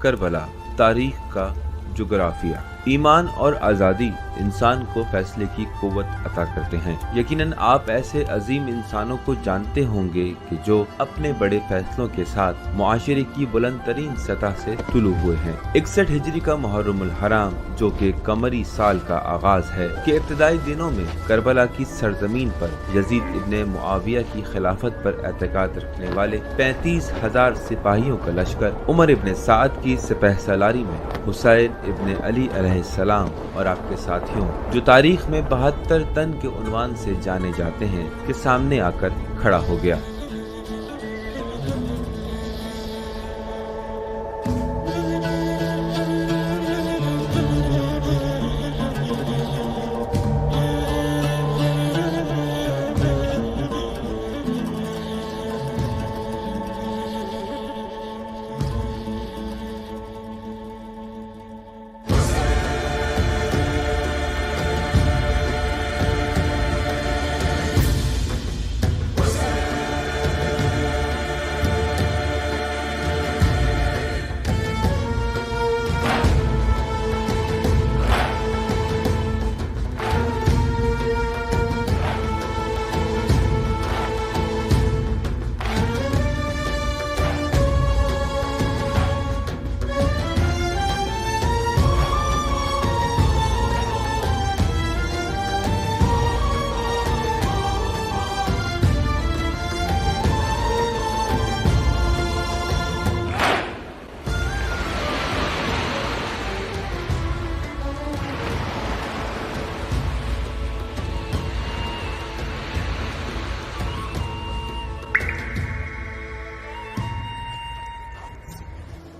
کربلا، تاریخ کا جغرافیہ۔ ایمان اور آزادی انسان کو فیصلے کی قوت عطا کرتے ہیں۔ یقیناً آپ ایسے عظیم انسانوں کو جانتے ہوں گے کہ جو اپنے بڑے فیصلوں کے ساتھ معاشرے کی بلند ترین سطح سے طلوع ہوئے ہیں۔ 61 ہجری کا محرم الحرام، جو کہ قمری سال کا آغاز ہے، کے ابتدائی دنوں میں کربلا کی سرزمین پر یزید ابن معاویہ کی خلافت پر اعتقاد رکھنے والے 35,000 سپاہیوں کا لشکر عمر ابن سعد کی سپہ سالاری میں حسین ابن علی علیہ السلام اور آپ کے ساتھیوں، جو تاریخ میں 72 تن کے عنوان سے جانے جاتے ہیں، کے سامنے آ کر کھڑا ہو گیا۔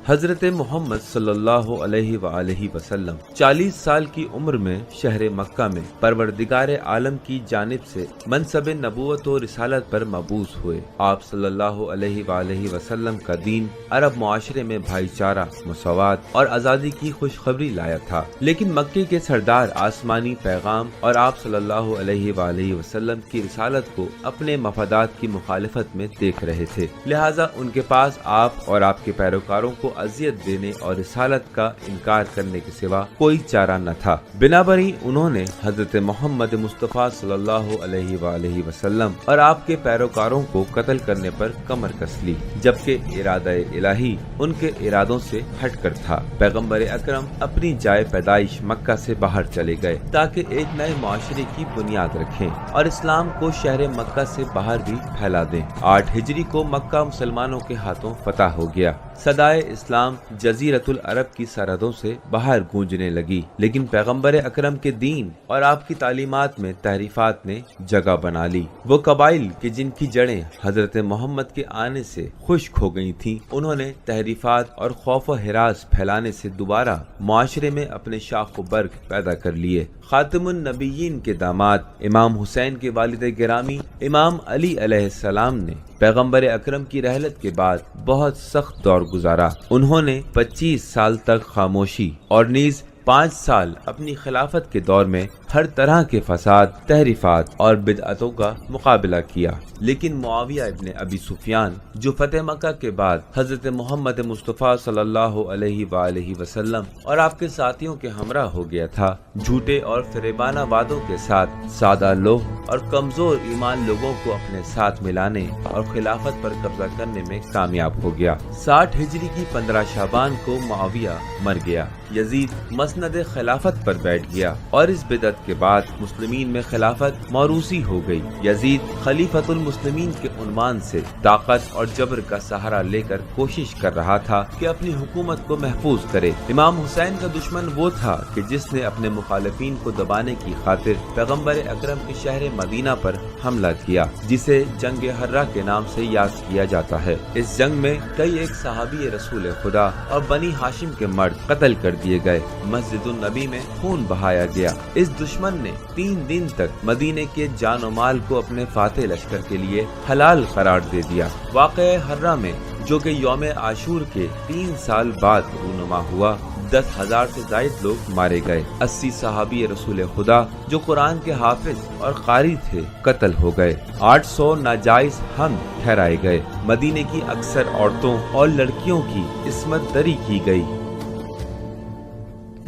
حضرت محمد صلی اللہ علیہ وآلہ وسلم 40 سال کی عمر میں شہر مکہ میں پروردگار عالم کی جانب سے منصب نبوت و رسالت پر مبعوث ہوئے۔ آپ صلی اللہ علیہ وآلہ وسلم کا دین عرب معاشرے میں بھائی چارہ، مساوات اور آزادی کی خوشخبری لایا تھا، لیکن مکے کے سردار آسمانی پیغام اور آپ صلی اللہ علیہ وآلہ وسلم کی رسالت کو اپنے مفادات کی مخالفت میں دیکھ رہے تھے، لہٰذا ان کے پاس آپ اور آپ کے پیروکاروں کو اذیت دینے اور رسالت کا انکار کرنے کے سوا کوئی چارہ نہ تھا۔ بنابراً انہوں نے حضرت محمد مصطفیٰ صلی اللہ علیہ وآلہ وسلم اور آپ کے پیروکاروں کو قتل کرنے پر کمر کس لی، جبکہ ارادہ الہی ان کے ارادوں سے ہٹ کر تھا۔ پیغمبر اکرم اپنی جائے پیدائش مکہ سے باہر چلے گئے تاکہ ایک نئے معاشرے کی بنیاد رکھیں اور اسلام کو شہر مکہ سے باہر بھی پھیلا دیں۔ 8 ہجری کو مکہ مسلمانوں کے ہاتھوں فتح ہو گیا۔ صدائے اسلام جزیرۃ العرب کی سرحدوں سے باہر گونجنے لگی، لیکن پیغمبر اکرم کے دین اور آپ کی تعلیمات میں تحریفات نے جگہ بنا لی۔ وہ قبائل کہ جن کی جڑیں حضرت محمد کے آنے سے خشک ہو گئی تھیں، انہوں نے تحریفات اور خوف و ہراس پھیلانے سے دوبارہ معاشرے میں اپنے شاخ و برگ پیدا کر لیے۔ خاتم النبیین کے داماد امام حسین کے والد گرامی امام علی علیہ السلام نے پیغمبر اکرم کی رحلت کے بعد بہت سخت دور گزارا۔ انہوں نے 25 سال تک خاموشی اور نیز 5 سال اپنی خلافت کے دور میں ہر طرح کے فساد، تحریفات اور بدعتوں کا مقابلہ کیا، لیکن معاویہ ابن ابی سفیان، جو فتح مکہ کے بعد حضرت محمد مصطفیٰ صلی اللہ علیہ وآلہ وسلم اور آپ کے ساتھیوں کے ہمراہ ہو گیا تھا، جھوٹے اور فریبانہ وعدوں کے ساتھ سادہ لوح اور کمزور ایمان لوگوں کو اپنے ساتھ ملانے اور خلافت پر قبضہ کرنے میں کامیاب ہو گیا۔ 60 ہجری کی 15 شعبان کو معاویہ مر گیا۔ یزید مسند خلافت پر بیٹھ گیا اور اس بدعت کے بعد مسلمین میں خلافت موروثی ہو گئی۔ یزید خلیفۃ المسلمین کے عنوان سے طاقت اور جبر کا سہارا لے کر کوشش کر رہا تھا کہ اپنی حکومت کو محفوظ کرے۔ امام حسین کا دشمن وہ تھا کہ جس نے اپنے مخالفین کو دبانے کی خاطر پیغمبر اکرم کے شہر مدینہ پر حملہ کیا، جسے جنگ حرہ کے نام سے یاد کیا جاتا ہے۔ اس جنگ میں کئی ایک صحابی رسول خدا اور بنی ہاشم کے مرد قتل کر دیے گئے، مسجد النبی میں خون بہایا گیا۔ اس دشمن نے 3 دن تک مدینے کے جان و مال کو اپنے فاتح لشکر کے لیے حلال قرار دے دیا۔ واقعہ حرہ میں، جو کہ یوم عاشور کے 3 سال بعد رونما ہوا، 10,000 سے زائد لوگ مارے گئے۔ 80 صحابی رسول خدا جو قرآن کے حافظ اور قاری تھے قتل ہو گئے۔ 800 ناجائز ہم ٹھہرائے گئے۔ مدینے کی اکثر عورتوں اور لڑکیوں کی عصمت دری کی گئی۔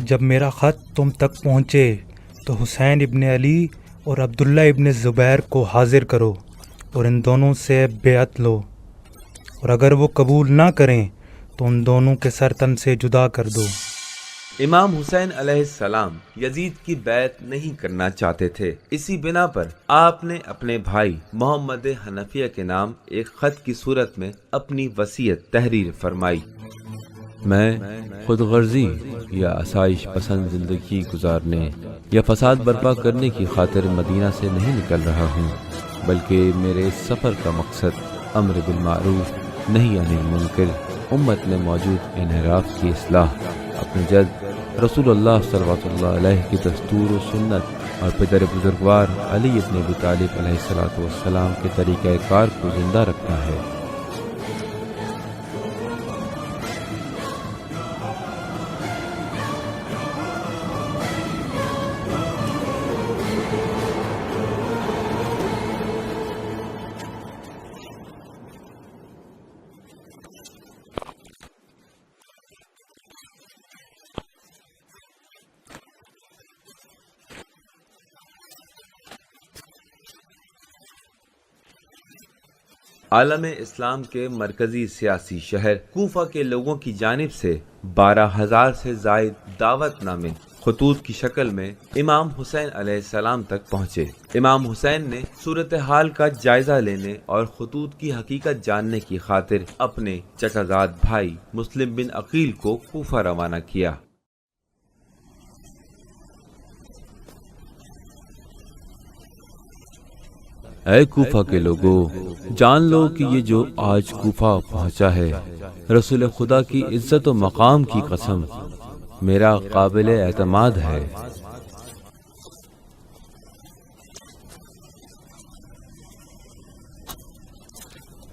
جب میرا خط تم تک پہنچے تو حسین ابن علی اور عبداللہ ابن زبیر کو حاضر کرو اور ان دونوں سے بیعت لو، اور اگر وہ قبول نہ کریں تو ان دونوں کے سر تن سے جدا کر دو۔ امام حسین علیہ السلام یزید کی بیعت نہیں کرنا چاہتے تھے۔ اسی بنا پر آپ نے اپنے بھائی محمد حنفیہ کے نام ایک خط کی صورت میں اپنی وصیت تحریر فرمائی۔ میں خود غرضی یا آسائش پسند زندگی گزارنے یا فساد برپا کرنے کی خاطر مدینہ سے نہیں نکل رہا ہوں، بلکہ میرے اس سفر کا مقصد امر بالمعروف نہی عن المنکر، امت میں موجود انحراف کی اصلاح، اپنے جد رسول اللہ صلی اللہ علیہ کی دستور و سنت اور پدر بزرگوار علی ابن ابی طالب علیہ السلام کے طریقہ کار کو زندہ رکھنا ہے۔ عالم اسلام کے مرکزی سیاسی شہر کوفہ کے لوگوں کی جانب سے 12,000 سے زائد دعوت نامے خطوط کی شکل میں امام حسین علیہ السلام تک پہنچے۔ امام حسین نے صورتحال کا جائزہ لینے اور خطوط کی حقیقت جاننے کی خاطر اپنے چچا زاد بھائی مسلم بن عقیل کو کوفہ روانہ کیا۔ اے کوفہ کے لوگوں، جان لو کہ یہ جو آج کوفہ پہنچا ہے، رسول خدا کی عزت و مقام کی قسم میرا قابل اعتماد ہے۔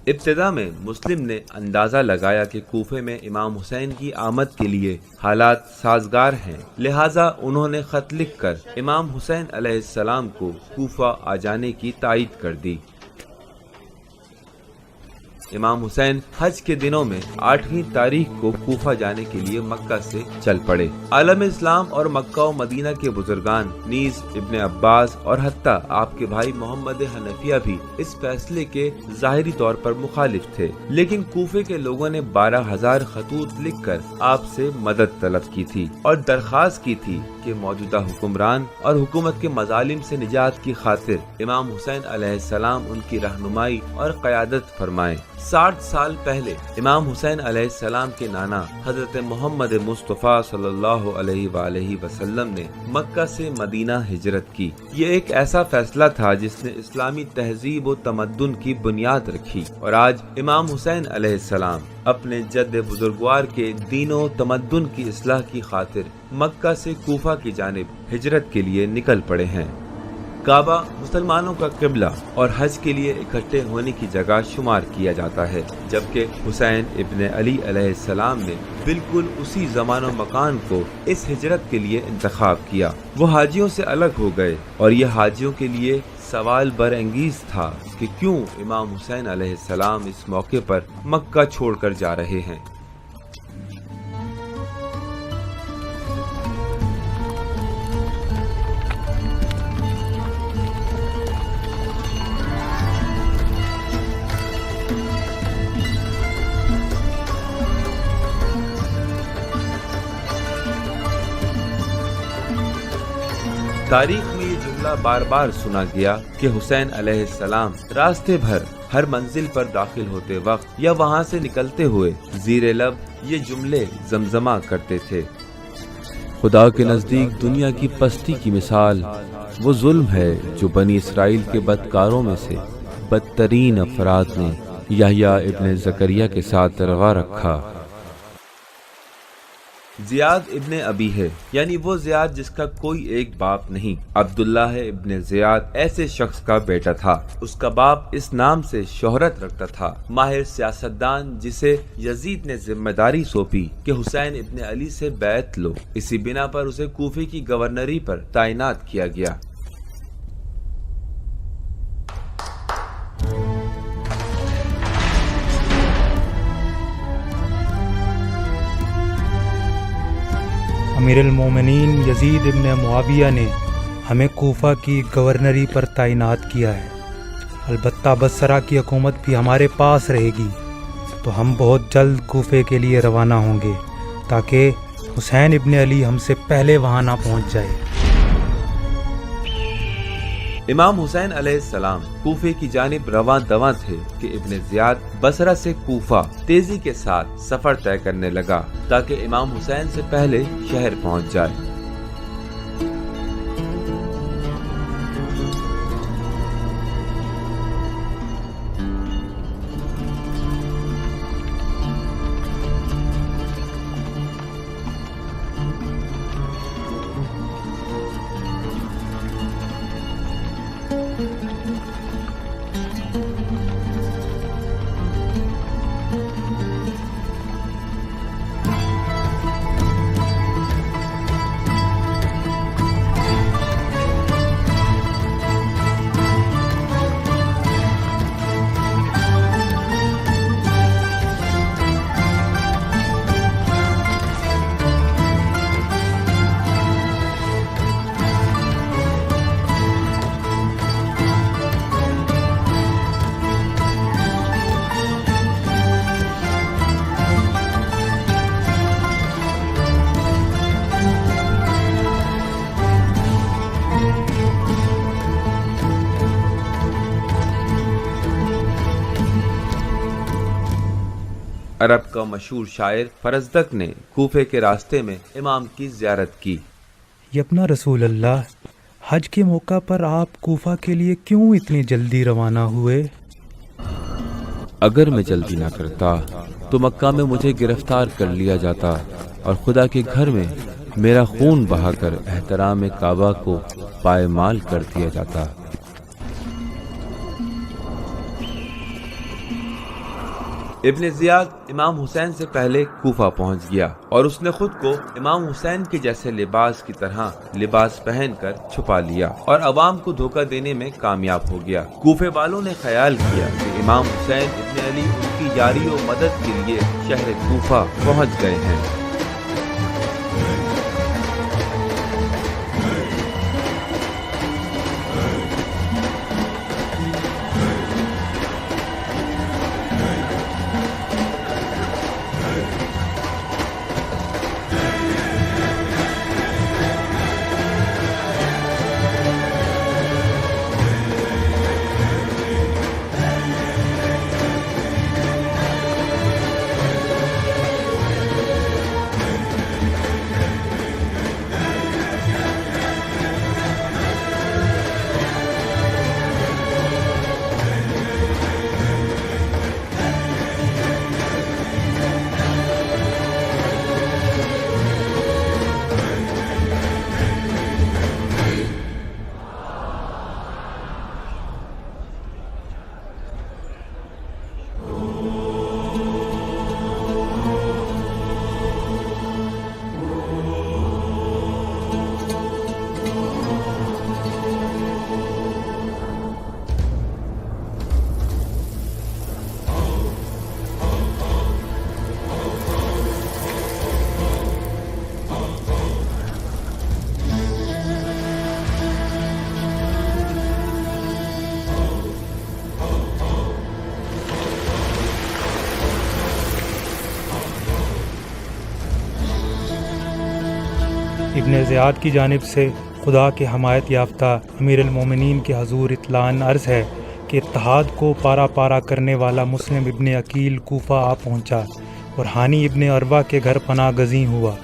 ابتدا میں مسلم نے اندازہ لگایا کہ کوفے میں امام حسین کی آمد کے لیے حالات سازگار ہیں، لہٰذا انہوں نے خط لکھ کر امام حسین علیہ السلام کو کوفہ آ جانے کی تائید کر دی۔ امام حسین حج کے دنوں میں 8ویں تاریخ کو کوفہ جانے کے لیے مکہ سے چل پڑے۔ عالم اسلام اور مکہ و مدینہ کے بزرگان نیز ابن عباس اور حتیٰ آپ کے بھائی محمد حنفیہ بھی اس فیصلے کے ظاہری طور پر مخالف تھے، لیکن کوفے کے لوگوں نے 12,000 خطوط لکھ کر آپ سے مدد طلب کی تھی اور درخواست کی تھی کہ موجودہ حکمران اور حکومت کے مظالم سے نجات کی خاطر امام حسین علیہ السلام ان کی رہنمائی اور قیادت فرمائیں۔ 60 سال پہلے امام حسین علیہ السلام کے نانا حضرت محمد مصطفیٰ صلی اللہ علیہ وآلہ وسلم نے مکہ سے مدینہ ہجرت کی۔ یہ ایک ایسا فیصلہ تھا جس نے اسلامی تہذیب و تمدن کی بنیاد رکھی، اور آج امام حسین علیہ السلام اپنے جد بزرگوار کے دین و تمدن کی اصلاح کی خاطر مکہ سے کوفہ کی جانب ہجرت کے لیے نکل پڑے ہیں۔ کعبہ مسلمانوں کا قبلہ اور حج کے لیے اکٹھے ہونے کی جگہ شمار کیا جاتا ہے، جبکہ حسین ابن علی علیہ السلام نے بالکل اسی زمان و مکان کو اس ہجرت کے لیے انتخاب کیا۔ وہ حاجیوں سے الگ ہو گئے، اور یہ حاجیوں کے لیے سوال برانگیز تھا کہ کیوں امام حسین علیہ السلام اس موقع پر مکہ چھوڑ کر جا رہے ہیں۔ تاریخ میں یہ جملہ بار بار سنا گیا کہ حسین علیہ السلام راستے بھر ہر منزل پر داخل ہوتے وقت یا وہاں سے نکلتے ہوئے زیر لب یہ جملے زمزمہ کرتے تھے۔ خدا کے نزدیک دنیا کی پستی کی مثال وہ ظلم ہے جو بنی اسرائیل کے بدکاروں میں سے بدترین افراد نے یحییٰ ابن زکریا کے ساتھ روا رکھا۔ زیاد ابن ابی ہے، یعنی وہ زیاد جس کا کوئی ایک باپ نہیں۔ عبداللہ ابن زیاد ایسے شخص کا بیٹا تھا۔ اس کا باپ اس نام سے شہرت رکھتا تھا، ماہر سیاستدان جسے یزید نے ذمہ داری سونپی کہ حسین ابن علی سے بیعت لو۔ اسی بنا پر اسے کوفے کی گورنری پر تعینات کیا گیا۔ امیر المومنین یزید ابن معاویہ نے ہمیں کوفہ کی گورنری پر تعینات کیا ہے، البتہ بصرہ کی حکومت بھی ہمارے پاس رہے گی، تو ہم بہت جلد کوفے کے لیے روانہ ہوں گے تاکہ حسین ابن علی ہم سے پہلے وہاں نہ پہنچ جائے۔ امام حسین علیہ السلام کوفے کی جانب رواں دواں تھے کہ ابن زیاد بصرہ سے کوفہ تیزی کے ساتھ سفر طے کرنے لگا تاکہ امام حسین سے پہلے شہر پہنچ جائے۔ عرب کا مشہور شاعر فرزدق نے کوفے کے راستے میں امام کی زیارت کی۔ یبنا رسول اللہ، حج کے موقع پر آپ کوفہ کے لیے کیوں اتنی جلدی روانہ ہوئے؟ اگر میں جلدی نہ کرتا تو مکہ میں مجھے گرفتار کر لیا جاتا اور خدا کے گھر میں میرا خون بہا کر احترام کعبہ کو پائمال کر دیا جاتا۔ ابن زیاد امام حسین سے پہلے کوفہ پہنچ گیا اور اس نے خود کو امام حسین کے جیسے لباس کی طرح لباس پہن کر چھپا لیا اور عوام کو دھوکہ دینے میں کامیاب ہو گیا۔ کوفے والوں نے خیال کیا کہ امام حسین ابن علی ان کی یاری و مدد کے لیے شہر کوفہ پہنچ گئے ہیں۔ ابن زیاد کی جانب سے خدا کے حمایت یافتہ امیر المومنین کے حضور اطلاع عرض ہے کہ اتحاد کو پارا پارا کرنے والا مسلم ابن عقیل کوفہ آ پہنچا اور ہانی ابن عروہ کے گھر پناہ گزین ہوا۔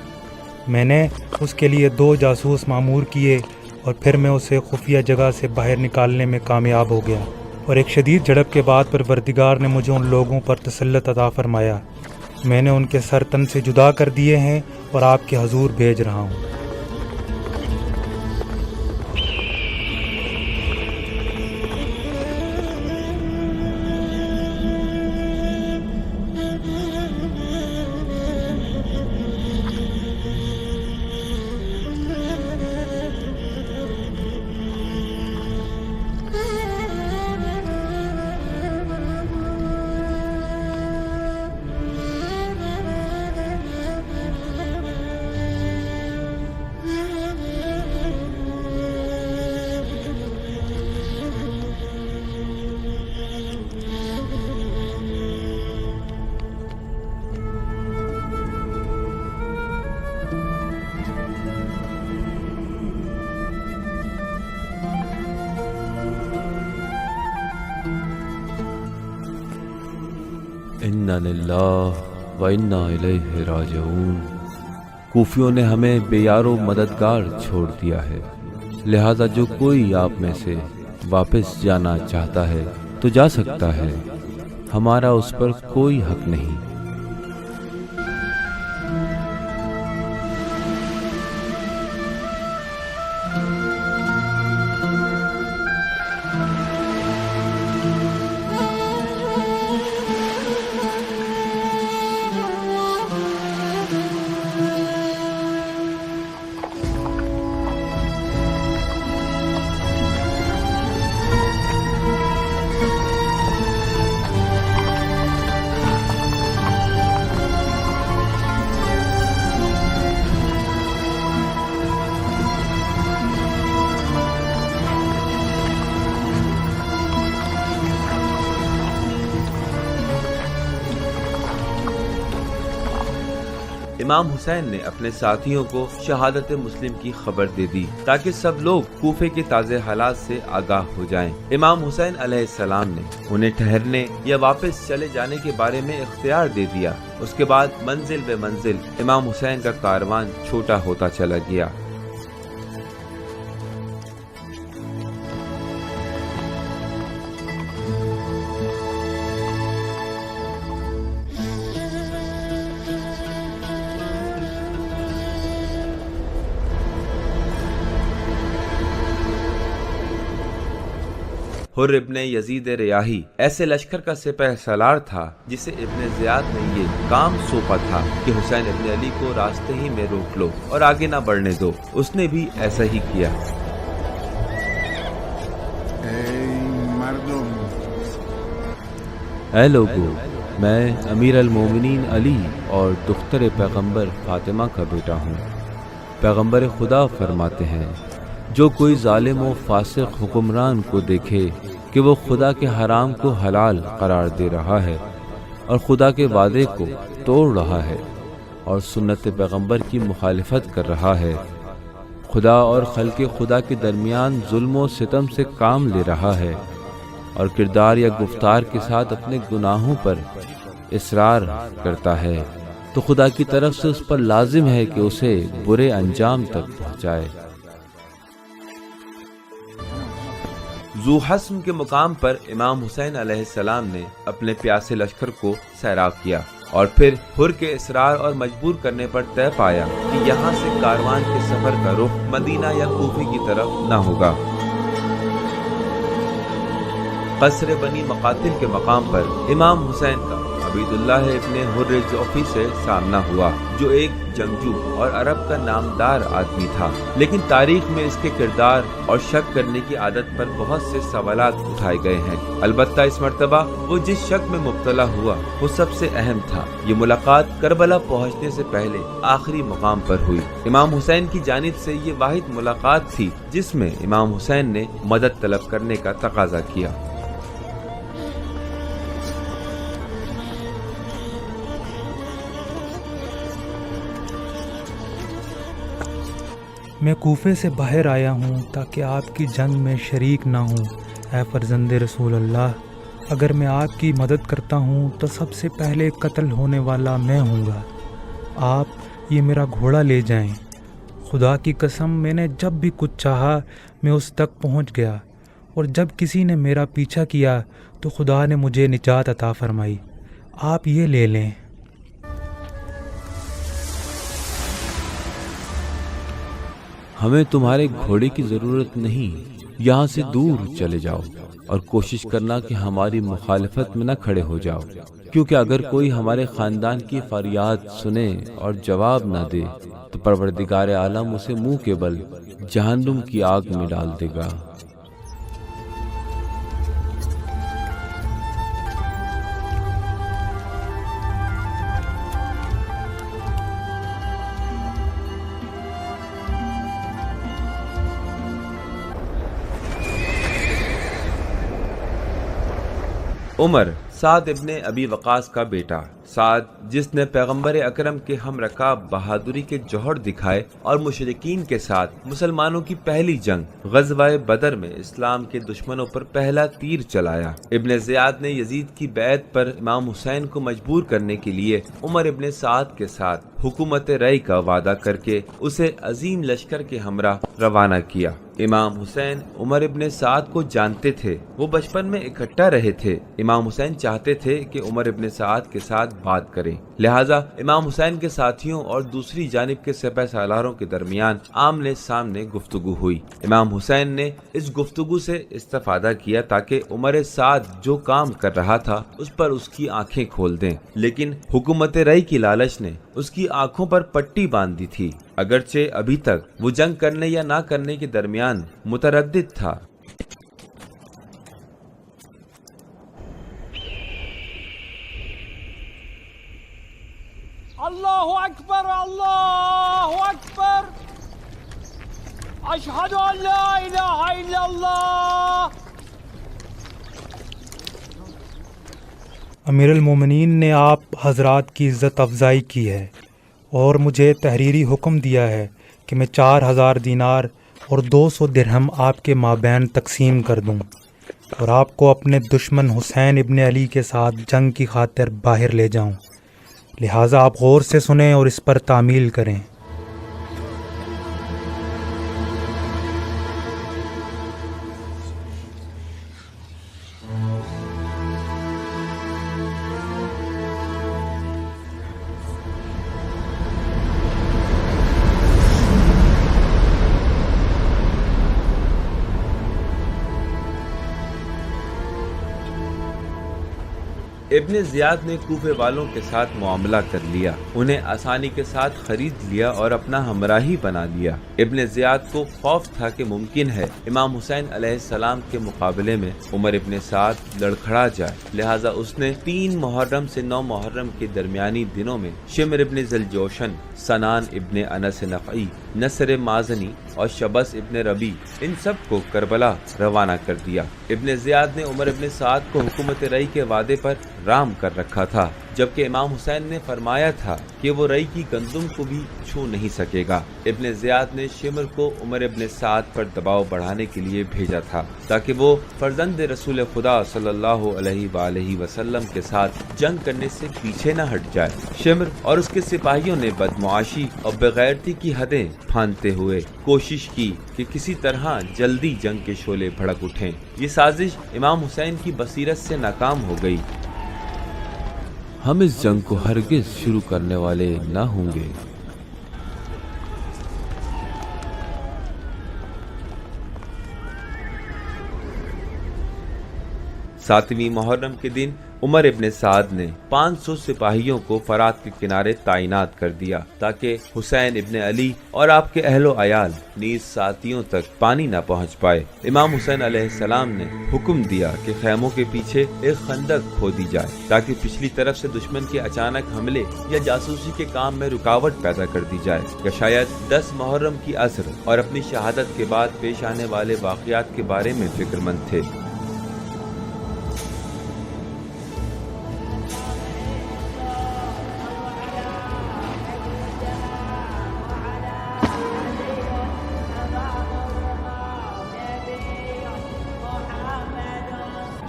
میں نے اس کے لیے 2 جاسوس مامور کیے اور پھر میں اسے خفیہ جگہ سے باہر نکالنے میں کامیاب ہو گیا، اور ایک شدید جھڑپ کے بعد پروردگار نے مجھے ان لوگوں پر تسلط عطا فرمایا میں نے ان کے سر تن سے جدا کر دیے ہیں اور آپ کے حضور بھیج رہا ہوں۔ انا للہ و انا الیہ راجعون۔ کوفیوں نے ہمیں بے یار و مددگار چھوڑ دیا ہے، لہذا جو کوئی آپ میں سے واپس جانا چاہتا ہے تو جا سکتا ہے، ہمارا اس پر کوئی حق نہیں۔ امام حسین نے اپنے ساتھیوں کو شہادت مسلم کی خبر دے دی تاکہ سب لوگ کوفے کے تازہ حالات سے آگاہ ہو جائیں۔ امام حسین علیہ السلام نے انہیں ٹھہرنے یا واپس چلے جانے کے بارے میں اختیار دے دیا۔ اس کے بعد منزل بے منزل امام حسین کا کاروان چھوٹا ہوتا چلا گیا۔ حر ابن یزید ریاحی ایسے لشکر کا سپہ سالار تھا جسے ابن زیاد نے یہ کام سونپا تھا کہ حسین ابن علی کو راستے ہی میں روک لو اور آگے نہ بڑھنے دو۔ اس نے بھی ایسا ہی کیا۔ اے لوگو، میں امیر المومنین علی اور دختر پیغمبر فاطمہ کا بیٹا ہوں۔ پیغمبر خدا فرماتے ہیں، جو کوئی ظالم و فاسق حکمران کو دیکھے کہ وہ خدا کے حرام کو حلال قرار دے رہا ہے اور خدا کے وعدے کو توڑ رہا ہے اور سنت پیغمبر کی مخالفت کر رہا ہے، خدا اور خلق خدا کے درمیان ظلم و ستم سے کام لے رہا ہے اور کردار یا گفتار کے ساتھ اپنے گناہوں پر اصرار کرتا ہے، تو خدا کی طرف سے اس پر لازم ہے کہ اسے برے انجام تک پہنچائے۔ ذو حسم کے مقام پر امام حسین علیہ السلام نے اپنے پیاسے لشکر کو سیراب کیا اور پھر حر کے اصرار اور مجبور کرنے پر طے پایا کہ یہاں سے کاروان کے سفر کا رخ مدینہ یا کوفے کی طرف نہ ہوگا۔ قصر بنی مقاتل کے مقام پر امام حسین کا عبید اللہ ابن حر جوفی سے سامنا ہوا، جو ایک جنگجو اور عرب کا نامدار آدمی تھا، لیکن تاریخ میں اس کے کردار اور شک کرنے کی عادت پر بہت سے سوالات اٹھائے گئے ہیں۔ البتہ اس مرتبہ وہ جس شک میں مبتلا ہوا وہ سب سے اہم تھا۔ یہ ملاقات کربلا پہنچنے سے پہلے آخری مقام پر ہوئی۔ امام حسین کی جانب سے یہ واحد ملاقات تھی جس میں امام حسین نے مدد طلب کرنے کا تقاضا کیا۔ میں کوفے سے باہر آیا ہوں تاکہ آپ کی جنگ میں شریک نہ ہوں۔ اے فرزند رسول اللہ، اگر میں آپ کی مدد کرتا ہوں تو سب سے پہلے قتل ہونے والا میں ہوں گا۔ آپ یہ میرا گھوڑا لے جائیں۔ خدا کی قسم، میں نے جب بھی کچھ چاہا میں اس تک پہنچ گیا، اور جب کسی نے میرا پیچھا کیا تو خدا نے مجھے نجات عطا فرمائی۔ آپ یہ لے لیں۔ ہمیں تمہارے گھوڑے کی ضرورت نہیں، یہاں سے دور چلے جاؤ اور کوشش کرنا کہ ہماری مخالفت میں نہ کھڑے ہو جاؤ، کیونکہ اگر کوئی ہمارے خاندان کی فریاد سنے اور جواب نہ دے تو پروردگار عالم اسے منہ کے بل جہنم کی آگ میں ڈال دے گا۔ عمر سعد ابن ابی وقاص کا بیٹا سعد، جس نے پیغمبر اکرم کے ہم رکاب بہادری کے جوہر دکھائے اور مشرکین کے ساتھ مسلمانوں کی پہلی جنگ غزوہ بدر میں اسلام کے دشمنوں پر پہلا تیر چلایا۔ ابن زیاد نے یزید کی بیعت پر امام حسین کو مجبور کرنے کے لیے عمر ابن سعد کے ساتھ حکومت رئی کا وعدہ کر کے اسے عظیم لشکر کے ہمراہ روانہ کیا۔ امام حسین عمر ابن سعد کو جانتے تھے، وہ بچپن میں اکٹھا رہے تھے۔ امام حسین چاہتے تھے کہ عمر ابن سعد کے ساتھ بات کریں، لہٰذا امام حسین کے ساتھیوں اور دوسری جانب کے سپہ سالاروں کے درمیان آمنے سامنے گفتگو ہوئی۔ امام حسین نے اس گفتگو سے استفادہ کیا تاکہ عمر سعد جو کام کر رہا تھا اس پر اس کی آنکھیں کھول دیں، لیکن حکومت رئی کی لالچ نے اس کی آنکھوں پر پٹی باندھ دی تھی، اگرچہ ابھی تک وہ جنگ کرنے یا نہ کرنے کے درمیان متردد تھا۔ اللہ اکبر، اللہ اکبر، اشہد ان لا الہ الا اللہ۔ امیر المومنین نے آپ حضرات کی عزت افزائی کی ہے اور مجھے تحریری حکم دیا ہے کہ میں 4000 دینار اور 200 درہم آپ کے مابین تقسیم کر دوں اور آپ کو اپنے دشمن حسین ابن علی کے ساتھ جنگ کی خاطر باہر لے جاؤں، لہٰذا آپ غور سے سنیں اور اس پر تعمیل کریں۔ ابن زیاد نے کوفے والوں کے ساتھ معاملہ کر لیا، انہیں آسانی کے ساتھ خرید لیا اور اپنا ہمراہی بنا لیا۔ ابن زیاد کو خوف تھا کہ ممکن ہے امام حسین علیہ السلام کے مقابلے میں عمر ابن سعد لڑکھڑا جائے، لہٰذا اس نے 3 محرم سے 9 محرم کے درمیانی دنوں میں شمر ابن ذوالجوشن، سنان ابن انس نخعی، نصر مازنی اور شبس ابن ربی، ان سب کو کربلا روانہ کر دیا۔ ابن زیاد نے عمر ابن سعد کو حکومت رئی کے وعدے پر رام کر رکھا تھا، جبکہ امام حسین نے فرمایا تھا کہ وہ رئی کی گندم کو بھی چھو نہیں سکے گا۔ ابن زیاد نے شمر کو عمر ابن سعد پر دباؤ بڑھانے کے لیے بھیجا تھا تاکہ وہ فرزند رسول خدا صلی اللہ علیہ وآلہ وسلم کے ساتھ جنگ کرنے سے پیچھے نہ ہٹ جائے۔ شمر اور اس کے سپاہیوں نے بدمعاشی اور بغیرتی کی حدیں پھاندتے ہوئے کوشش کی کہ کسی طرح جلدی جنگ کے شعلے بھڑک اٹھیں۔ یہ سازش امام حسین کی بصیرت سے ناکام ہو گئی۔ ہم اس جنگ کو ہرگز شروع کرنے والے نہ ہوں گے۔ ساتویں محرم کے دن عمر ابن سعد نے 500 سپاہیوں کو فرات کے کنارے تعینات کر دیا تاکہ حسین ابن علی اور آپ کے اہل و عیال نیز ساتھیوں تک پانی نہ پہنچ پائے۔ امام حسین علیہ السلام نے حکم دیا کہ خیموں کے پیچھے ایک خندق کھودی جائے تاکہ پچھلی طرف سے دشمن کے اچانک حملے یا جاسوسی کے کام میں رکاوٹ پیدا کر دی جائے، یا شاید 10 محرم کی عصر اور اپنی شہادت کے بعد پیش آنے والے واقعات کے بارے میں فکر مند تھے۔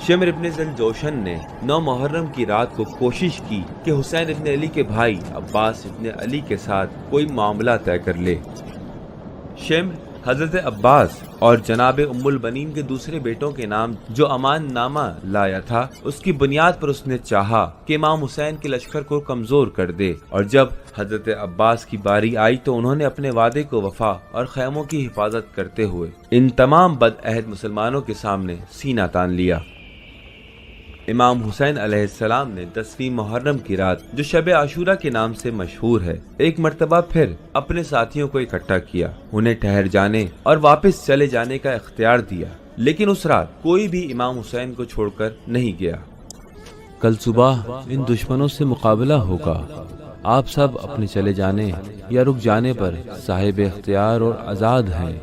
شمر ابن ذوالجوشن نے 9 محرم کی رات کو کوشش کی کہ حسین ابن علی کے بھائی عباس ابن علی کے ساتھ کوئی معاملہ طے کر لے۔ شمر حضرت عباس اور جناب ام البنین کے دوسرے بیٹوں کے نام جو امان نامہ لایا تھا اس کی بنیاد پر اس نے چاہا کہ امام حسین کے لشکر کو کمزور کر دے، اور جب حضرت عباس کی باری آئی تو انہوں نے اپنے وعدے کو وفا اور خیموں کی حفاظت کرتے ہوئے ان تمام بد عہد مسلمانوں کے سامنے سینہ تان لیا۔ امام حسین علیہ السلام نے 10ویں محرم کی رات جو شب عاشورہ کے نام سے مشہور ہے، ایک مرتبہ پھر اپنے ساتھیوں کو اکٹھا کیا، انہیں ٹھہر جانے اور واپس چلے جانے کا اختیار دیا، لیکن اس رات کوئی بھی امام حسین کو چھوڑ کر نہیں گیا۔ کل صبح ان دشمنوں سے مقابلہ ہوگا، آپ سب اپنے چلے جانے یا رک جانے پر صاحب اختیار اور آزاد ہیں،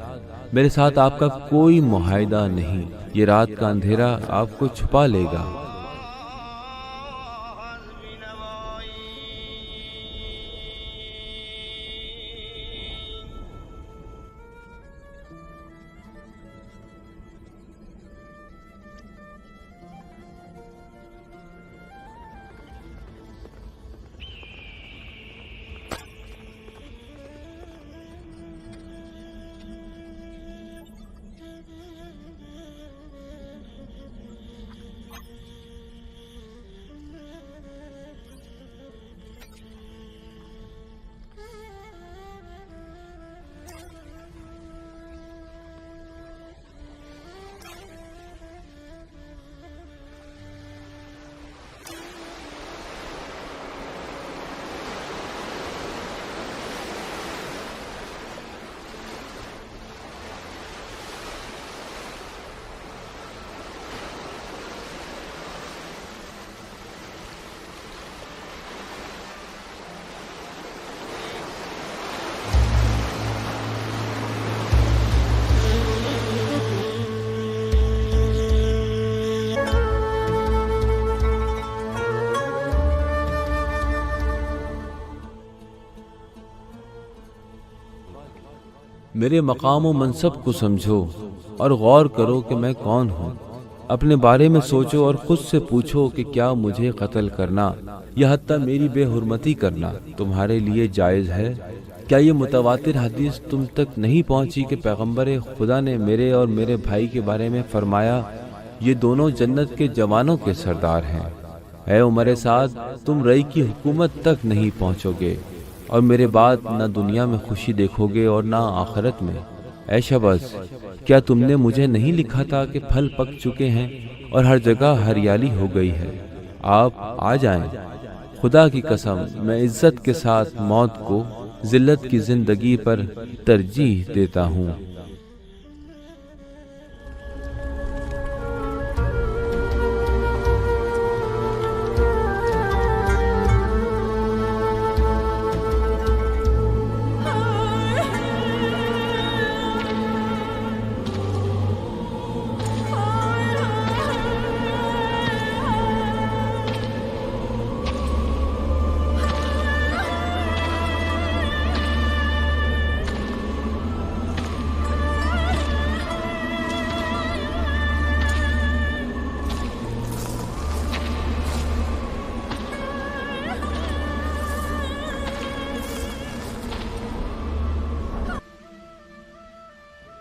میرے ساتھ آپ کا کوئی معاہدہ نہیں، یہ رات کا اندھیرا آپ کو چھپا لے گا۔ میرے مقام و منصب کو سمجھو اور غور کرو کہ میں کون ہوں، اپنے بارے میں سوچو اور خود سے پوچھو کہ کیا مجھے قتل کرنا یا حتیٰ میری بے حرمتی کرنا تمہارے لیے جائز ہے؟ کیا یہ متواتر حدیث تم تک نہیں پہنچی کہ پیغمبر خدا نے میرے اور میرے بھائی کے بارے میں فرمایا یہ دونوں جنت کے جوانوں کے سردار ہیں؟ اے عمر سعد، تم رئی کی حکومت تک نہیں پہنچو گے اور میرے بعد نہ دنیا میں خوشی دیکھو گے اور نہ آخرت میں۔ اے شبز، کیا تم نے مجھے نہیں لکھا تھا کہ پھل پک چکے ہیں اور ہر جگہ ہریالی ہو گئی ہے؟ آپ آ جائیں، خدا کی قسم میں عزت کے ساتھ موت کو ذلت کی زندگی پر ترجیح دیتا ہوں۔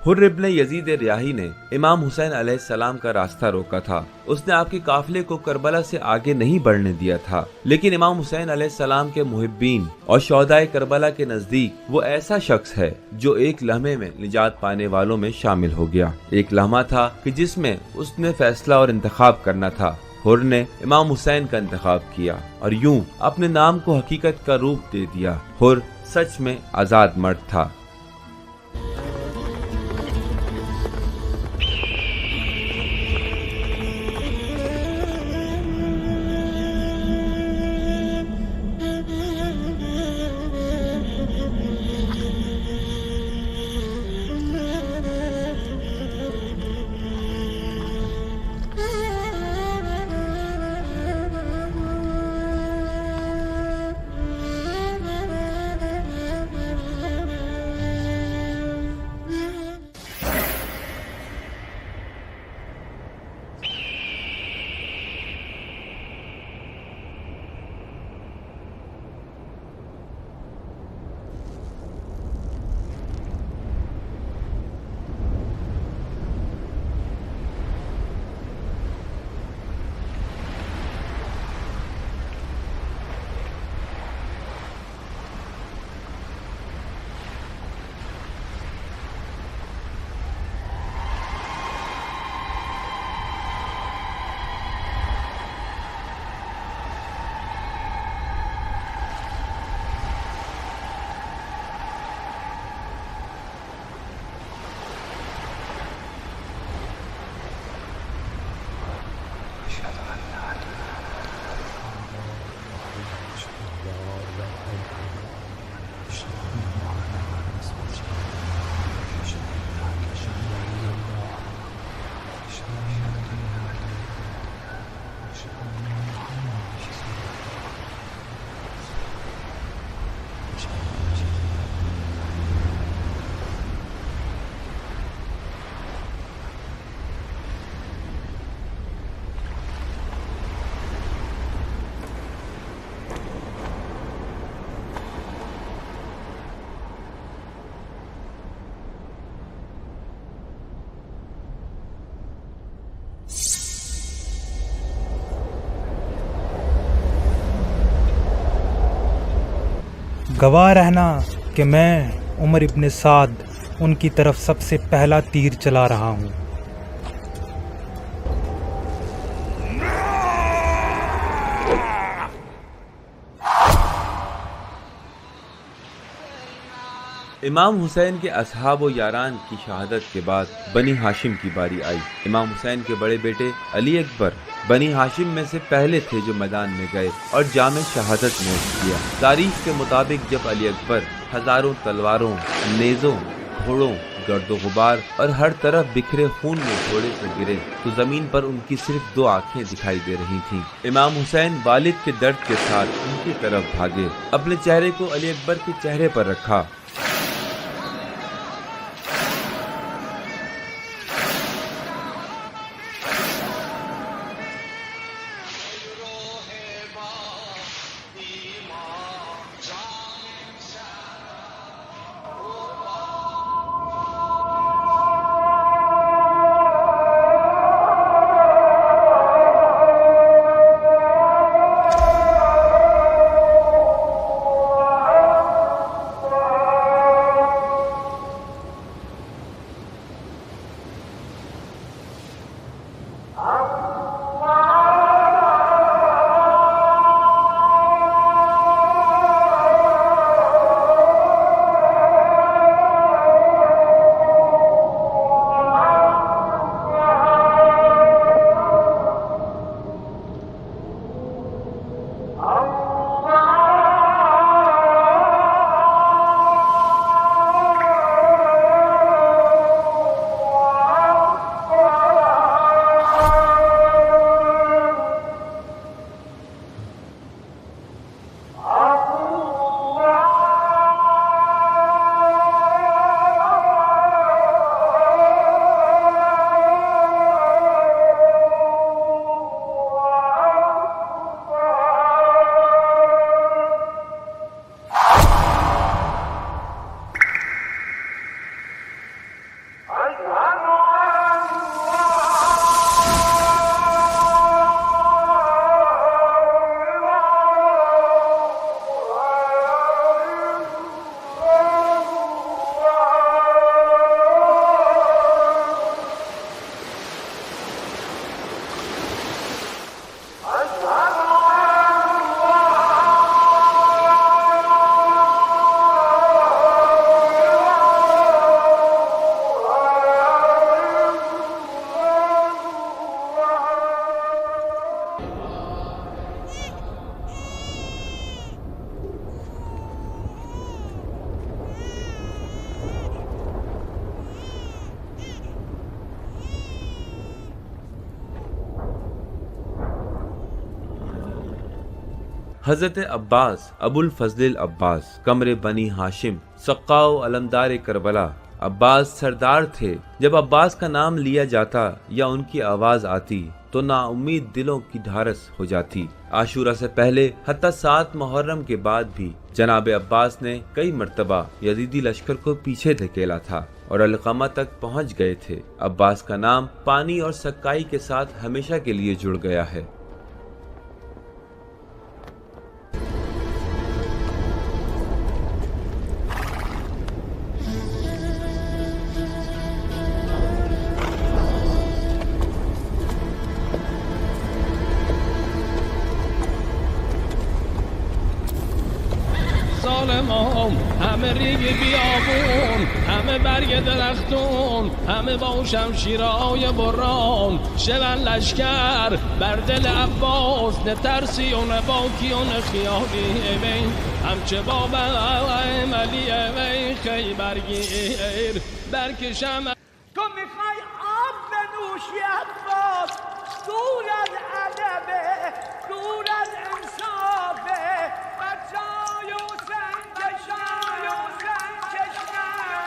حر ابن یزید ریاحی نے امام حسین علیہ السلام کا راستہ روکا تھا، اس نے آپ کے قافلے کو کربلا سے آگے نہیں بڑھنے دیا تھا، لیکن امام حسین علیہ السلام کے محبین اور شہدائے کربلا کے نزدیک وہ ایسا شخص ہے جو ایک لمحے میں نجات پانے والوں میں شامل ہو گیا۔ ایک لمحہ تھا کہ جس میں اس نے فیصلہ اور انتخاب کرنا تھا۔ حر نے امام حسین کا انتخاب کیا اور یوں اپنے نام کو حقیقت کا روپ دے دیا۔ حر سچ میں آزاد مرد تھا۔ گواہ رہنا کہ میں عمر ابن سعد ان کی طرف سب سے پہلا تیر چلا رہا ہوں۔ امام حسین کے اصحاب و یاران کی شہادت کے بعد بنی ہاشم کی باری آئی۔ امام حسین کے بڑے بیٹے علی اکبر بنی ہاشم میں سے پہلے تھے جو میدان میں گئے اور جام شہادت نوش کیا۔ تاریخ کے مطابق جب علی اکبر ہزاروں تلواروں، نیزوں، گھوڑوں، گرد و غبار اور ہر طرف بکھرے خون میں گھوڑے سے گرے تو زمین پر ان کی صرف 2 آنکھیں دکھائی دے رہی تھیں۔ امام حسین والد کے درد کے ساتھ ان کی طرف بھاگے، اپنے چہرے کو علی اکبر کے چہرے پر رکھا۔ حضرت عباس ابو الفضل العباس قمر بنی ہاشم سقاء علمدار کربلا عباس سردار تھے۔ جب عباس کا نام لیا جاتا یا ان کی آواز آتی تو نا امید دلوں کی ڈھارس ہو جاتی۔ عاشورہ سے پہلے حتیٰ 7 محرم کے بعد بھی جناب عباس نے کئی مرتبہ یزیدی لشکر کو پیچھے دھکیلا تھا اور علقمہ تک پہنچ گئے تھے۔ عباس کا نام پانی اور سکائی کے ساتھ ہمیشہ کے لیے جڑ گیا ہے۔ همه ریگ بیابون، همه برگ درختون، همه با شمشیرهای بران، شون لشکر بر دل عباس، نترسی و نباکی و نخیالی وی، همچه باب عملی وی خیبرگیر برکشم. تو میخوای آب بنوشی عباس، دور از ادبه، دور از انصافه، بچای حسین چشمای حسین چشمای.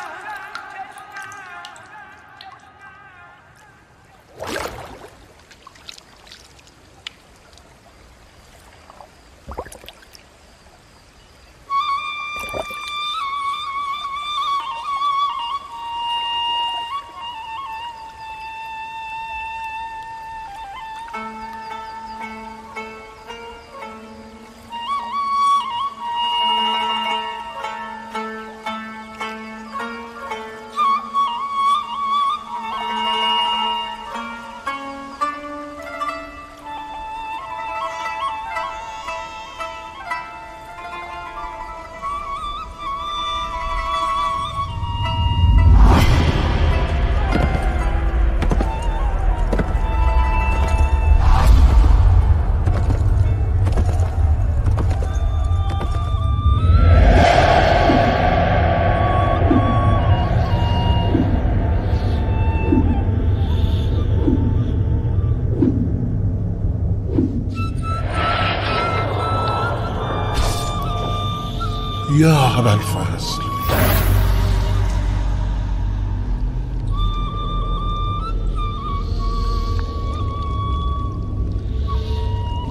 يا أبا الفضل.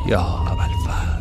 یا ابا الفضل.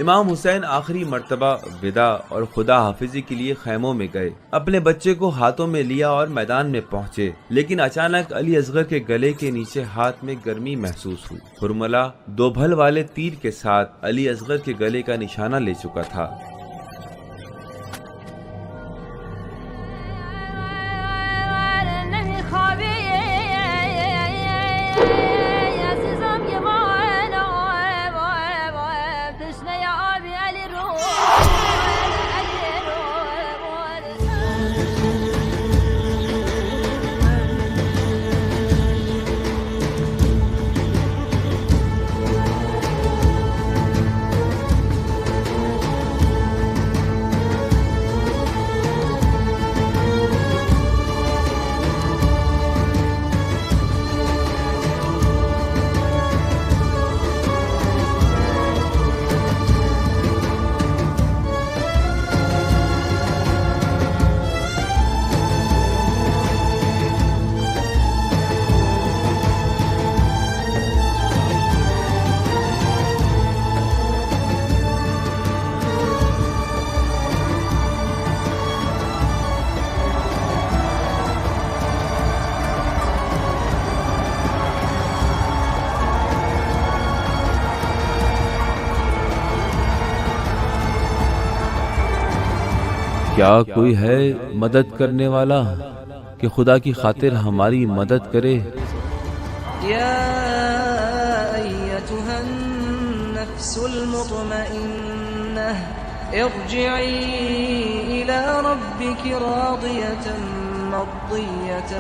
امام حسین آخری مرتبہ وداع اور خدا حافظی کے لیے خیموں میں گئے، اپنے بچے کو ہاتھوں میں لیا اور میدان میں پہنچے، لیکن اچانک علی اصغر کے گلے کے نیچے ہاتھ میں گرمی محسوس ہوئی۔ حرملہ 2 بھل والے تیر کے ساتھ علی اصغر کے گلے کا نشانہ لے چکا تھا۔ کیا کوئی ہے مدد کرنے والا کہ خدا کی خاطر ہماری مدد کرے؟ یا ایتها النفس المطمئنہ ارجعی الى ربک راضیة مرضیة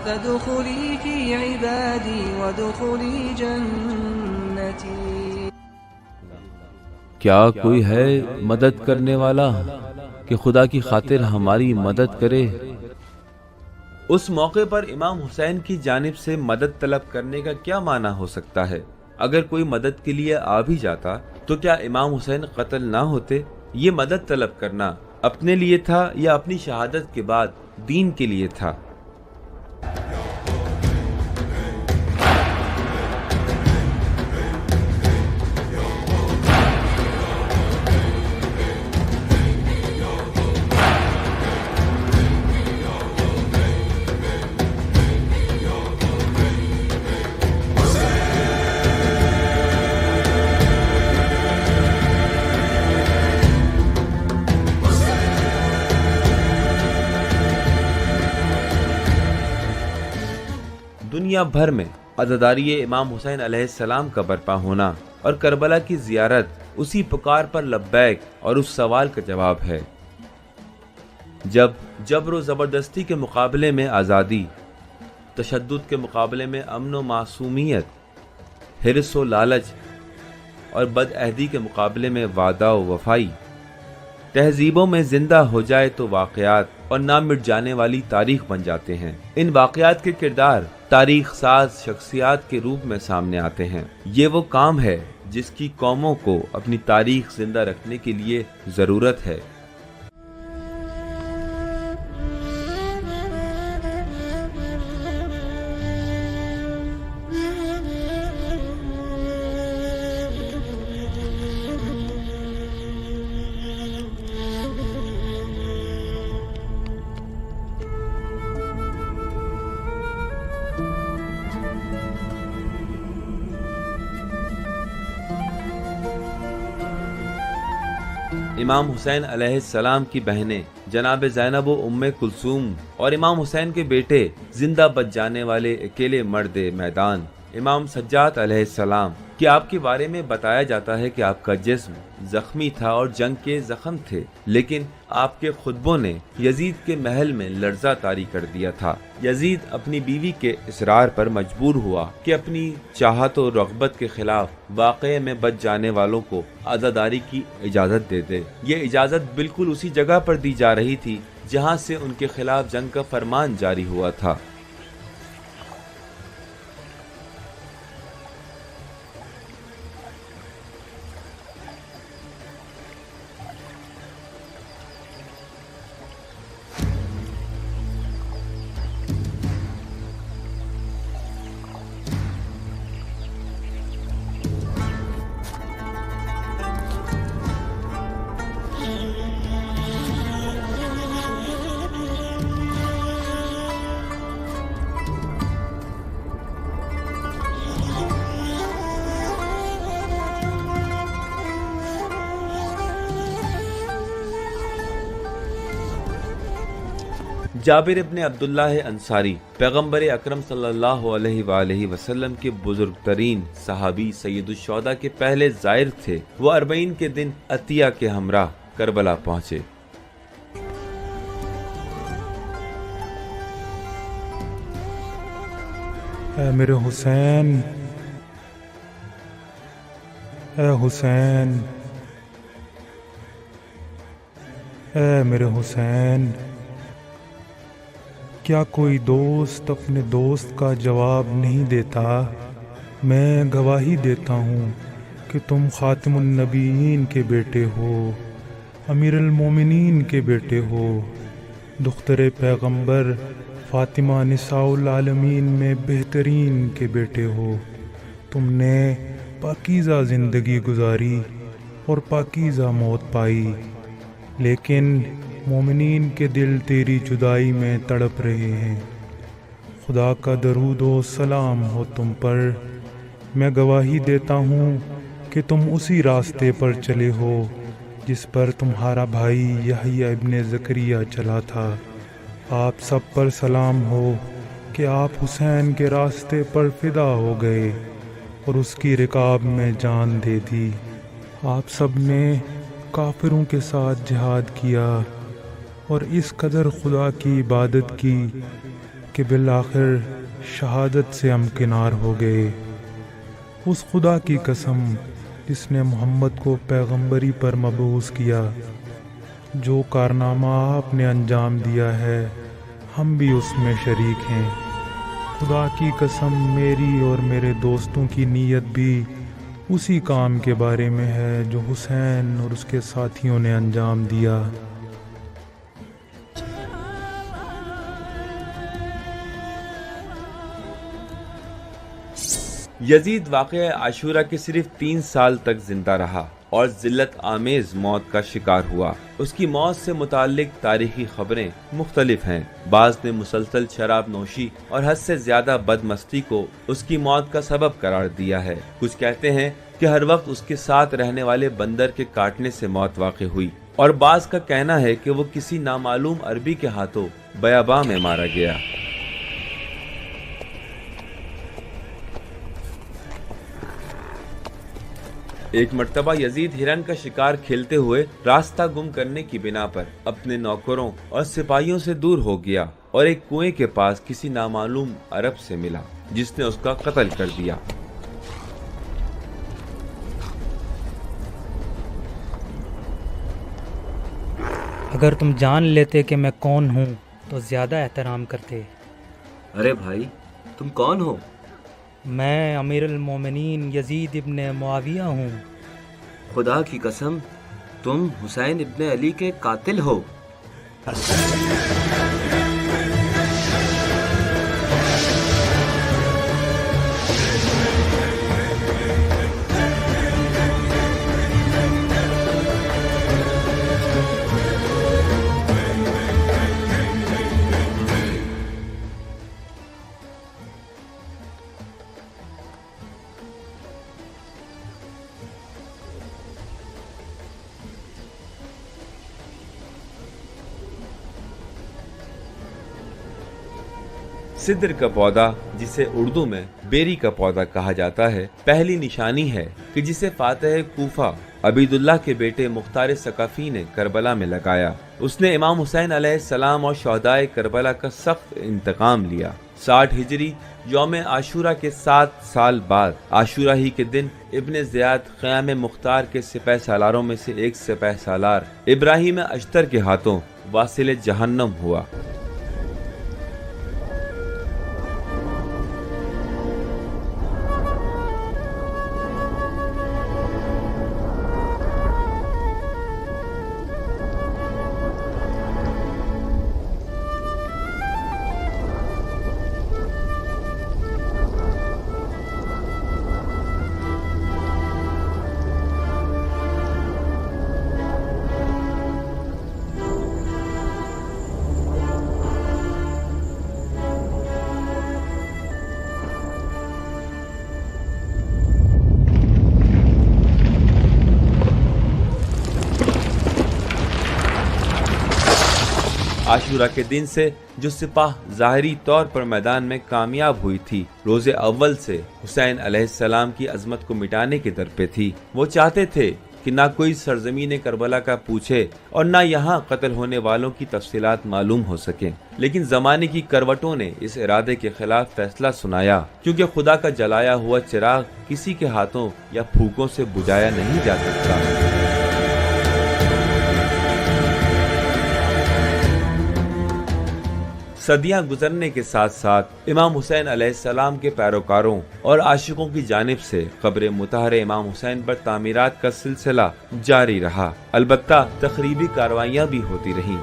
فادخلی فی عبادی وادخلی جنتی۔ کیا کوئی ہے مدد کرنے والا کہ خدا کی خاطر ہماری مدد کرے؟ اس موقع پر امام حسین کی جانب سے مدد طلب کرنے کا کیا معنی ہو سکتا ہے؟ اگر کوئی مدد کے لیے آ بھی جاتا تو کیا امام حسین قتل نہ ہوتے؟ یہ مدد طلب کرنا اپنے لیے تھا یا اپنی شہادت کے بعد دین کے لیے تھا؟ دنیا بھر میں عزاداری امام حسین علیہ السلام کا برپا ہونا اور کربلا کی زیارت اسی پکار پر لبیک اور اس سوال کا جواب ہے۔ جب جبر و زبردستی کے مقابلے میں آزادی، تشدد کے مقابلے میں امن و معصومیت، حرص و لالچ اور بدعہدی کے مقابلے میں وعدہ و وفائی، تہذیبوں میں زندہ ہو جائے تو واقعات اور نہ مٹ جانے والی تاریخ بن جاتے ہیں۔ ان واقعات کے کردار تاریخ ساز شخصیات کے روپ میں سامنے آتے ہیں۔ یہ وہ کام ہے جس کی قوموں کو اپنی تاریخ زندہ رکھنے کے لیے ضرورت ہے۔ امام حسین علیہ السلام کی بہنیں جناب زینب و ام کلثوم اور امام حسین کے بیٹے زندہ بچ جانے والے اکیلے مرد میدان امام سجاد علیہ السلام کہ آپ کے بارے میں بتایا جاتا ہے کہ آپ کا جسم زخمی تھا اور جنگ کے زخم تھے، لیکن آپ کے خطبوں نے یزید کے محل میں لرزہ طاری کر دیا تھا۔ یزید اپنی بیوی کے اصرار پر مجبور ہوا کہ اپنی چاہت و رغبت کے خلاف واقعے میں بچ جانے والوں کو عزاداری کی اجازت دے دے۔ یہ اجازت بالکل اسی جگہ پر دی جا رہی تھی جہاں سے ان کے خلاف جنگ کا فرمان جاری ہوا تھا۔ جابر ابن عبداللہ انصاری پیغمبر اکرم صلی اللہ علیہ وآلہ وسلم کے بزرگ ترین صحابی سید الشہداء کے پہلے زائر تھے۔ وہ 40 کے دن عطیہ کے ہمراہ کربلا پہنچے۔ اے میرے حسین، اے حسین، اے میرے حسین، کیا کوئی دوست اپنے دوست کا جواب نہیں دیتا؟ میں گواہی دیتا ہوں کہ تم خاتم النبیین کے بیٹے ہو، امیر المومنین کے بیٹے ہو، دختر پیغمبر فاطمہ نساء العالمین میں بہترین کے بیٹے ہو۔ تم نے پاکیزہ زندگی گزاری اور پاکیزہ موت پائی، لیکن مومنین کے دل تیری جدائی میں تڑپ رہے ہیں۔ خدا کا درود و سلام ہو تم پر۔ میں گواہی دیتا ہوں کہ تم اسی راستے پر چلے ہو جس پر تمہارا بھائی یحییٰ ابن زکریا چلا تھا۔ آپ سب پر سلام ہو کہ آپ حسین کے راستے پر فدا ہو گئے اور اس کی رکاب میں جان دے دی۔ آپ سب نے کافروں کے ساتھ جہاد کیا اور اس قدر خدا کی عبادت کی کہ بالآخر شہادت سے ہمکنار ہو گئے۔ اس خدا کی قسم جس نے محمد کو پیغمبری پر مبعوث کیا، جو کارنامہ آپ نے انجام دیا ہے ہم بھی اس میں شریک ہیں۔ خدا کی قسم میری اور میرے دوستوں کی نیت بھی اسی کام کے بارے میں ہے جو حسین اور اس کے ساتھیوں نے انجام دیا۔ یزید واقعہ عاشورہ کے صرف 3 سال تک زندہ رہا اور ذلت آمیز موت کا شکار ہوا۔ اس کی موت سے متعلق تاریخی خبریں مختلف ہیں۔ بعض نے مسلسل شراب نوشی اور حد سے زیادہ بدمستی کو اس کی موت کا سبب قرار دیا ہے۔ کچھ کہتے ہیں کہ ہر وقت اس کے ساتھ رہنے والے بندر کے کاٹنے سے موت واقع ہوئی، اور بعض کا کہنا ہے کہ وہ کسی نامعلوم عربی کے ہاتھوں بیاباں میں مارا گیا۔ ایک مرتبہ یزید ہرن کا شکار کھیلتے ہوئے راستہ گم کرنے کی بنا پر اپنے نوکروں اور سپاہیوں سے دور ہو گیا اور ایک کنویں کے پاس کسی نامعلوم عرب سے ملا جس نے اس کا قتل کر دیا۔ اگر تم جان لیتے کہ میں کون ہوں تو زیادہ احترام کرتے۔ ارے بھائی تم کون ہو؟ میں امیر المومنین یزید ابن معاویہ ہوں۔ خدا کی قسم تم حسین ابن علی کے قاتل ہو؟ سدر کا پودا جسے اردو میں بیری کا پودا کہا جاتا ہے، پہلی نشانی ہے کہ جسے فاتح کوفہ عبید اللہ کے بیٹے مختار ثقفی نے کربلا میں لگایا۔ اس نے امام حسین علیہ السلام اور شہدائے کربلا کا سخت انتقام لیا۔ 60 ہجری یوم عاشورہ کے 7 سال بعد عاشورہ ہی کے دن ابن زیاد خیام مختار کے سپہ سالاروں میں سے ایک سپہ سالار ابراہیم اشتر کے ہاتھوں واصل جہنم ہوا۔ عاشورہ کے دن سے جو سپاہ ظاہری طور پر میدان میں کامیاب ہوئی تھی، روز اول سے حسین علیہ السلام کی عظمت کو مٹانے کے در پہ تھی۔ وہ چاہتے تھے کہ نہ کوئی سرزمین کربلا کا پوچھے اور نہ یہاں قتل ہونے والوں کی تفصیلات معلوم ہو سکیں، لیکن زمانے کی کروٹوں نے اس ارادے کے خلاف فیصلہ سنایا، کیونکہ خدا کا جلایا ہوا چراغ کسی کے ہاتھوں یا پھوکوں سے بجھایا نہیں جا سکتا۔ صدیاں گزرنے کے ساتھ ساتھ امام حسین علیہ السلام کے پیروکاروں اور عاشقوں کی جانب سے قبر مطہر امام حسین پر تعمیرات کا سلسلہ جاری رہا، البتہ تخریبی کارروائیاں بھی ہوتی رہیں۔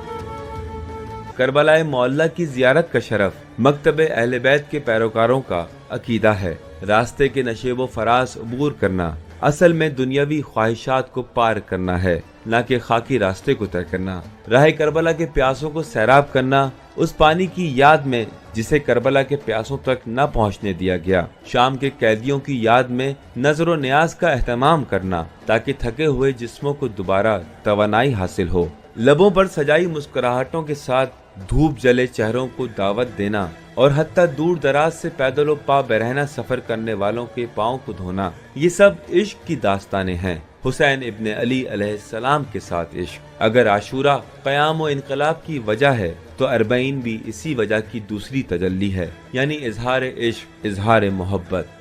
کربلا معلّہ کی زیارت کا شرف مکتب اہل بیت کے پیروکاروں کا عقیدہ ہے۔ راستے کے نشیب و فراز عبور کرنا اصل میں دنیاوی خواہشات کو پار کرنا ہے، نہ کہ خاکی راستے کو طے کرنا۔ راہ کربلا کے پیاسوں کو سیراب کرنا، اس پانی کی یاد میں جسے کربلا کے پیاسوں تک نہ پہنچنے دیا گیا۔ شام کے قیدیوں کی یاد میں نظر و نیاز کا اہتمام کرنا تاکہ تھکے ہوئے جسموں کو دوبارہ توانائی حاصل ہو۔ لبوں پر سجائی مسکراہٹوں کے ساتھ دھوپ جلے چہروں کو دعوت دینا، اور حتیٰ دور دراز سے پیدل و پا برہنہ سفر کرنے والوں کے پاؤں کو دھونا، یہ سب عشق کی داستانیں ہیں۔ حسین ابن علی علیہ السلام کے ساتھ عشق۔ اگر عاشورہ قیام و انقلاب کی وجہ ہے تو اربعین بھی اسی وجہ کی دوسری تجلی ہے، یعنی اظہار عشق، اظہار محبت۔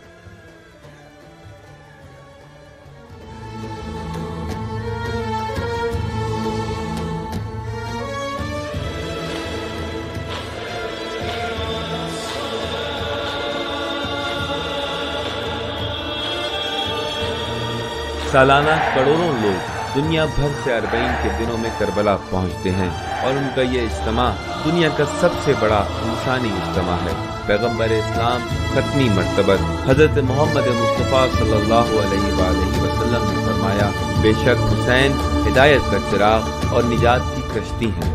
سالانہ کروڑوں لوگ دنیا بھر سے اربعین کے دنوں میں کربلا پہنچتے ہیں، اور ان کا یہ اجتماع دنیا کا سب سے بڑا انسانی اجتماع ہے۔ پیغمبر اسلام ختمی مرتبہ حضرت محمد مصطفیٰ صلی اللہ علیہ وآلہ وسلم نے فرمایا، بے شک حسین ہدایت کا چراغ اور نجات کی کشتی ہیں۔